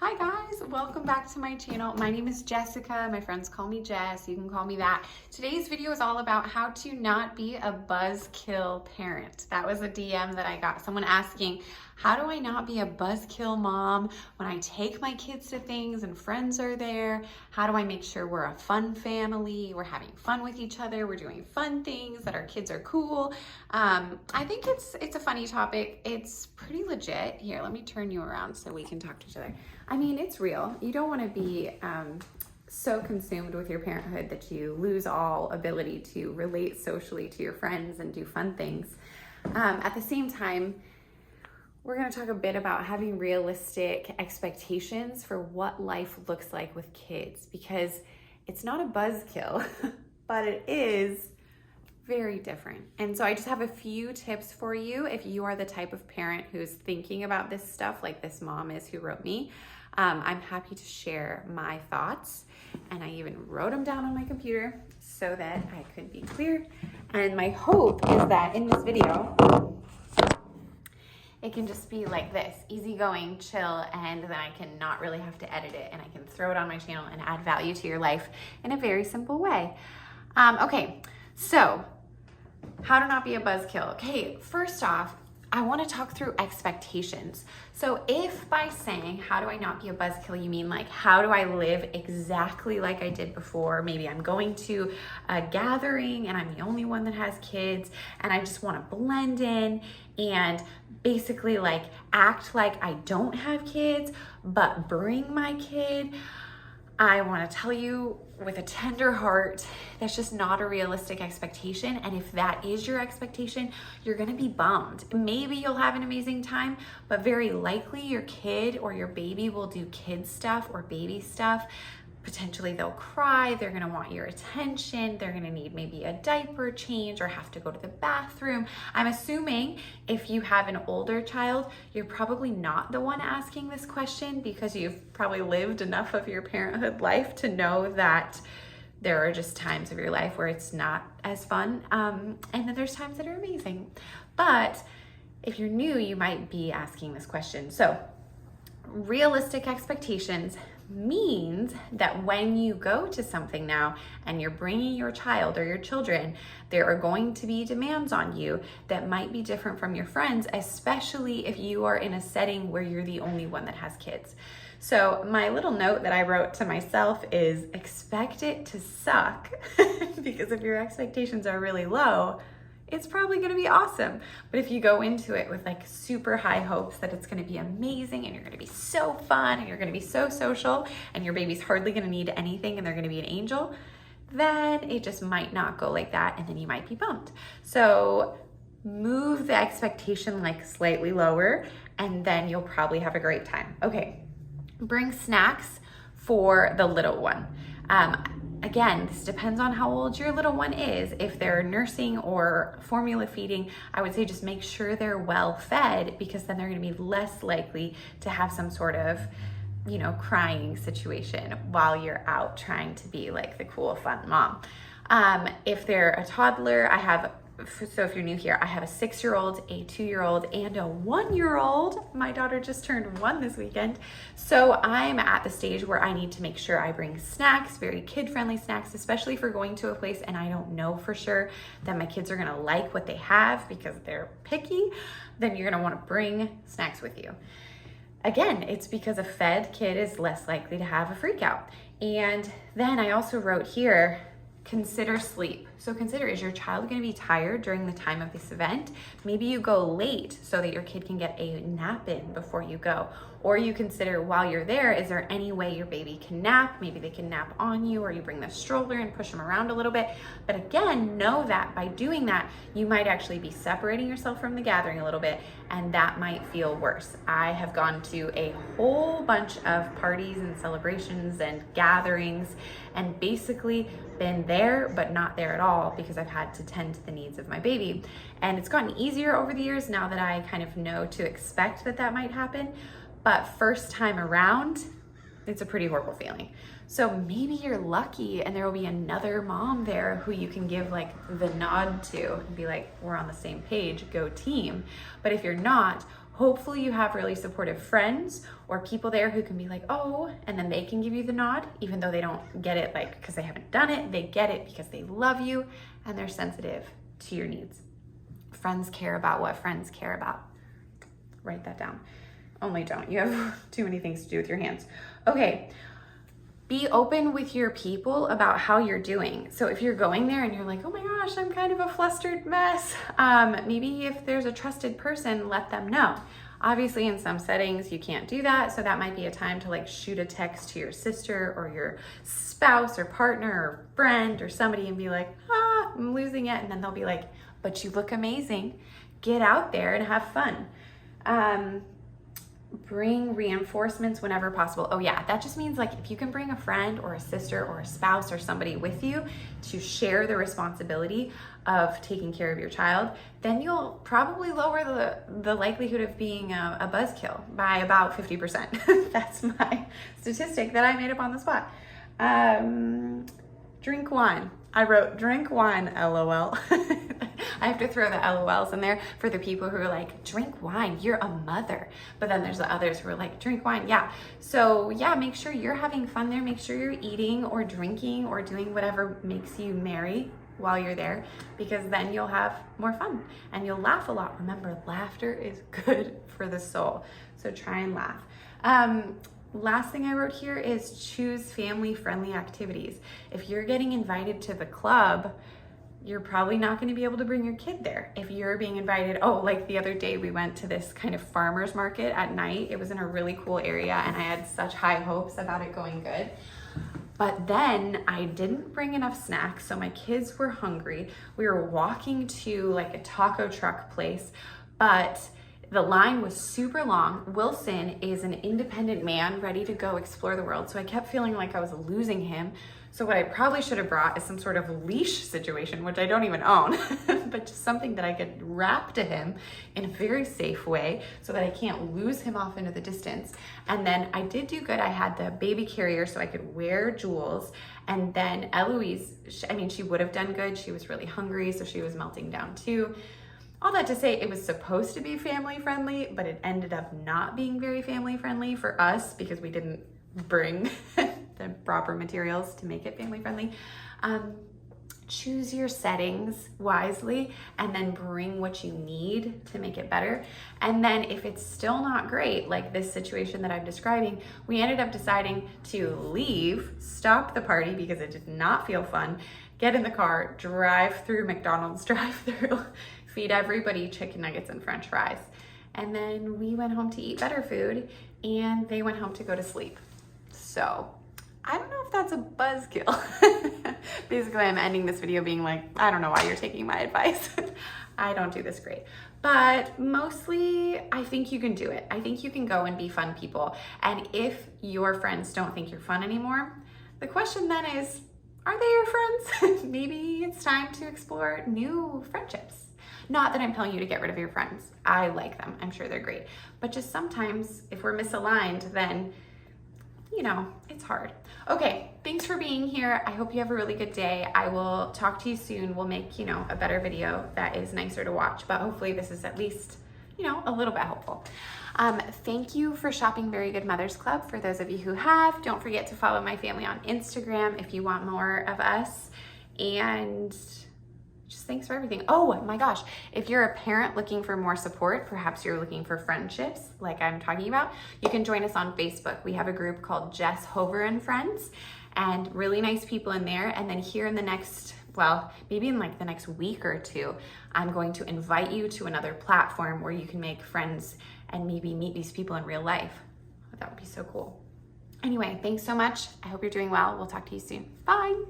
Hi guys, welcome back to my channel. My name is Jessica. My friends call me Jess. You can call me that. Today's video is all about how to not be a buzzkill parent. That was a DM that I got. Someone asking, how do I not be a buzzkill mom when I take my kids to things and friends are there? How do I make sure we're a fun family? We're having fun with each other. We're doing fun things, that our kids are cool. I think it's a funny topic. It's pretty legit. Here, let me turn you around so we can talk to each other. I mean, it's real. You don't want to be so consumed with your parenthood that you lose all ability to relate socially to your friends and do fun things. At the same time, we're going to talk a bit about having realistic expectations for what life looks like with kids, because it's not a buzzkill, but it is very different. And so I just have a few tips for you if you are the type of parent who's thinking about this stuff like this mom is who wrote me. I'm happy to share my thoughts, and I even wrote them down on my computer so that I could be clear. And my hope is that in this video, it can just be like this, easygoing, chill, and then I can not really have to edit it, and I can throw it on my channel and add value to your life in a very simple way. Okay, so how to not be a buzzkill. Okay, first off, I want to talk through expectations. So if by saying, how do I not be a buzzkill, you mean like, how do I live exactly like I did before? Maybe I'm going to a gathering and I'm the only one that has kids and I just want to blend in and basically like act like I don't have kids, but bring my kid. I want to tell you with a tender heart, that's just not a realistic expectation. And if that is your expectation, you're going to be bummed. Maybe you'll have an amazing time, but very likely your kid or your baby will do kid stuff or baby stuff. Potentially they'll cry, they're gonna want your attention, they're gonna need maybe a diaper change or have to go to the bathroom. I'm assuming if you have an older child, you're probably not the one asking this question because you've probably lived enough of your parenthood life to know that there are just times of your life where it's not as fun, and then there's times that are amazing. But if you're new, you might be asking this question. So realistic expectations means that when you go to something now and you're bringing your child or your children, there are going to be demands on you that might be different from your friends, especially if you are in a setting where you're the only one that has kids. So my little note that I wrote to myself is expect it to suck because if your expectations are really low, it's probably going to be awesome. But if you go into it with like super high hopes that it's going to be amazing and you're going to be so fun and you're going to be so social and your baby's hardly going to need anything and they're going to be an angel, then it just might not go like that and then you might be bummed. So move the expectation like slightly lower and then you'll probably have a great time. Okay, bring snacks for the little one. Again, this depends on how old your little one is. If they're nursing or formula feeding, I would say just make sure they're well fed because then they're gonna be less likely to have some sort of, crying situation while you're out trying to be like the cool, fun mom. If they're a toddler, so if you're new here, I have a 6-year-old, a 2-year-old, and a 1-year-old. My daughter just turned 1 this weekend. So I'm at the stage where I need to make sure I bring snacks, very kid-friendly snacks, especially if we're going to a place and I don't know for sure that my kids are gonna like what they have because they're picky, then you're gonna wanna bring snacks with you. Again, it's because a fed kid is less likely to have a freak out. And then I also wrote here, consider sleep. So consider, is your child going to be tired during the time of this event? Maybe you go late so that your kid can get a nap in before you go. Or you consider while you're there, is there any way your baby can nap? Maybe they can nap on you or you bring the stroller and push them around a little bit. But again, know that by doing that, you might actually be separating yourself from the gathering a little bit and that might feel worse. I have gone to a whole bunch of parties and celebrations and gatherings and basically been there but not there at all because I've had to tend to the needs of my baby. And it's gotten easier over the years now that I kind of know to expect that might happen. But first time around, it's a pretty horrible feeling. So maybe you're lucky and there will be another mom there who you can give like the nod to and be like, we're on the same page, go team. But if you're not, Hopefully you have really supportive friends or people there who can be like, oh, and then they can give you the nod, even though they don't get it like because they haven't done it. They get it because they love you and they're sensitive to your needs. Friends care about what friends care about. Write that down. Only don't. You have too many things to do with your hands. Okay. Be open with your people about how you're doing. So if you're going there and you're like, oh my gosh, I'm kind of a flustered mess, maybe if there's a trusted person, let them know. Obviously in some settings you can't do that, so that might be a time to like shoot a text to your sister or your spouse or partner or friend or somebody and be like, I'm losing it, and then they'll be like, but you look amazing. Get out there and have fun. Bring reinforcements whenever possible. Oh yeah, that just means like if you can bring a friend or a sister or a spouse or somebody with you to share the responsibility of taking care of your child, then you'll probably lower the likelihood of being a buzzkill by about 50%. That's my statistic that I made up on the spot. Drink wine. I wrote drink wine, LOL. I have to throw the LOLs in there for the people who are like, drink wine, you're a mother. But then there's the others who are like, drink wine, yeah. So yeah, make sure you're having fun there. Make sure you're eating or drinking or doing whatever makes you merry while you're there, because then you'll have more fun and you'll laugh a lot. Remember, laughter is good for the soul. So try and laugh. Last thing I wrote here is choose family-friendly activities. If you're getting invited to the club, you're probably not going to be able to bring your kid there. If you're being invited, like the other day we went to this kind of farmer's market at night. It was in a really cool area and I had such high hopes about it going good. But then I didn't bring enough snacks, so my kids were hungry. We were walking to like a taco truck place, but the line was super long. Wilson is an independent man ready to go explore the world, so I kept feeling like I was losing him. So what I probably should have brought is some sort of leash situation, which I don't even own, but just something that I could wrap to him in a very safe way so that I can't lose him off into the distance. And then I did do good. I had the baby carrier so I could wear Jules. And then Eloise, she would have done good. She was really hungry, so she was melting down too. All that to say, it was supposed to be family friendly, but it ended up not being very family friendly for us because we didn't bring the proper materials to make it family friendly. Choose your settings wisely and then bring what you need to make it better. And then if it's still not great, like this situation that I'm describing, we ended up deciding to leave, stop the party because it did not feel fun, get in the car, drive through McDonald's drive-through, feed everybody chicken nuggets and french fries. And then we went home to eat better food and they went home to go to sleep. So I don't know if that's a buzzkill. Basically, I'm ending this video being like, I don't know why you're taking my advice. I don't do this great. But mostly, I think you can do it. I think you can go and be fun people. And if your friends don't think you're fun anymore, the question then is, are they your friends? Maybe it's time to explore new friendships. Not that I'm telling you to get rid of your friends. I like them. I'm sure they're great. But just sometimes, if we're misaligned, then it's hard. Okay, thanks for being here. I hope you have a really good day. I will talk to you soon. We'll make, a better video that is nicer to watch, but hopefully this is at least, a little bit helpful. Thank you for shopping Very Good Mothers Club. For those of you who have, don't forget to follow my family on Instagram if you want more of us. And just thanks for everything. Oh my gosh, if you're a parent looking for more support, perhaps you're looking for friendships like I'm talking about, you can join us on Facebook. We have a group called Jess Hover and Friends, and really nice people in there. And then here in the next, maybe in like the next week or two, I'm going to invite you to another platform where you can make friends and maybe meet these people in real life. That would be so cool. Anyway, thanks so much. I hope you're doing well. We'll talk to you soon. Bye.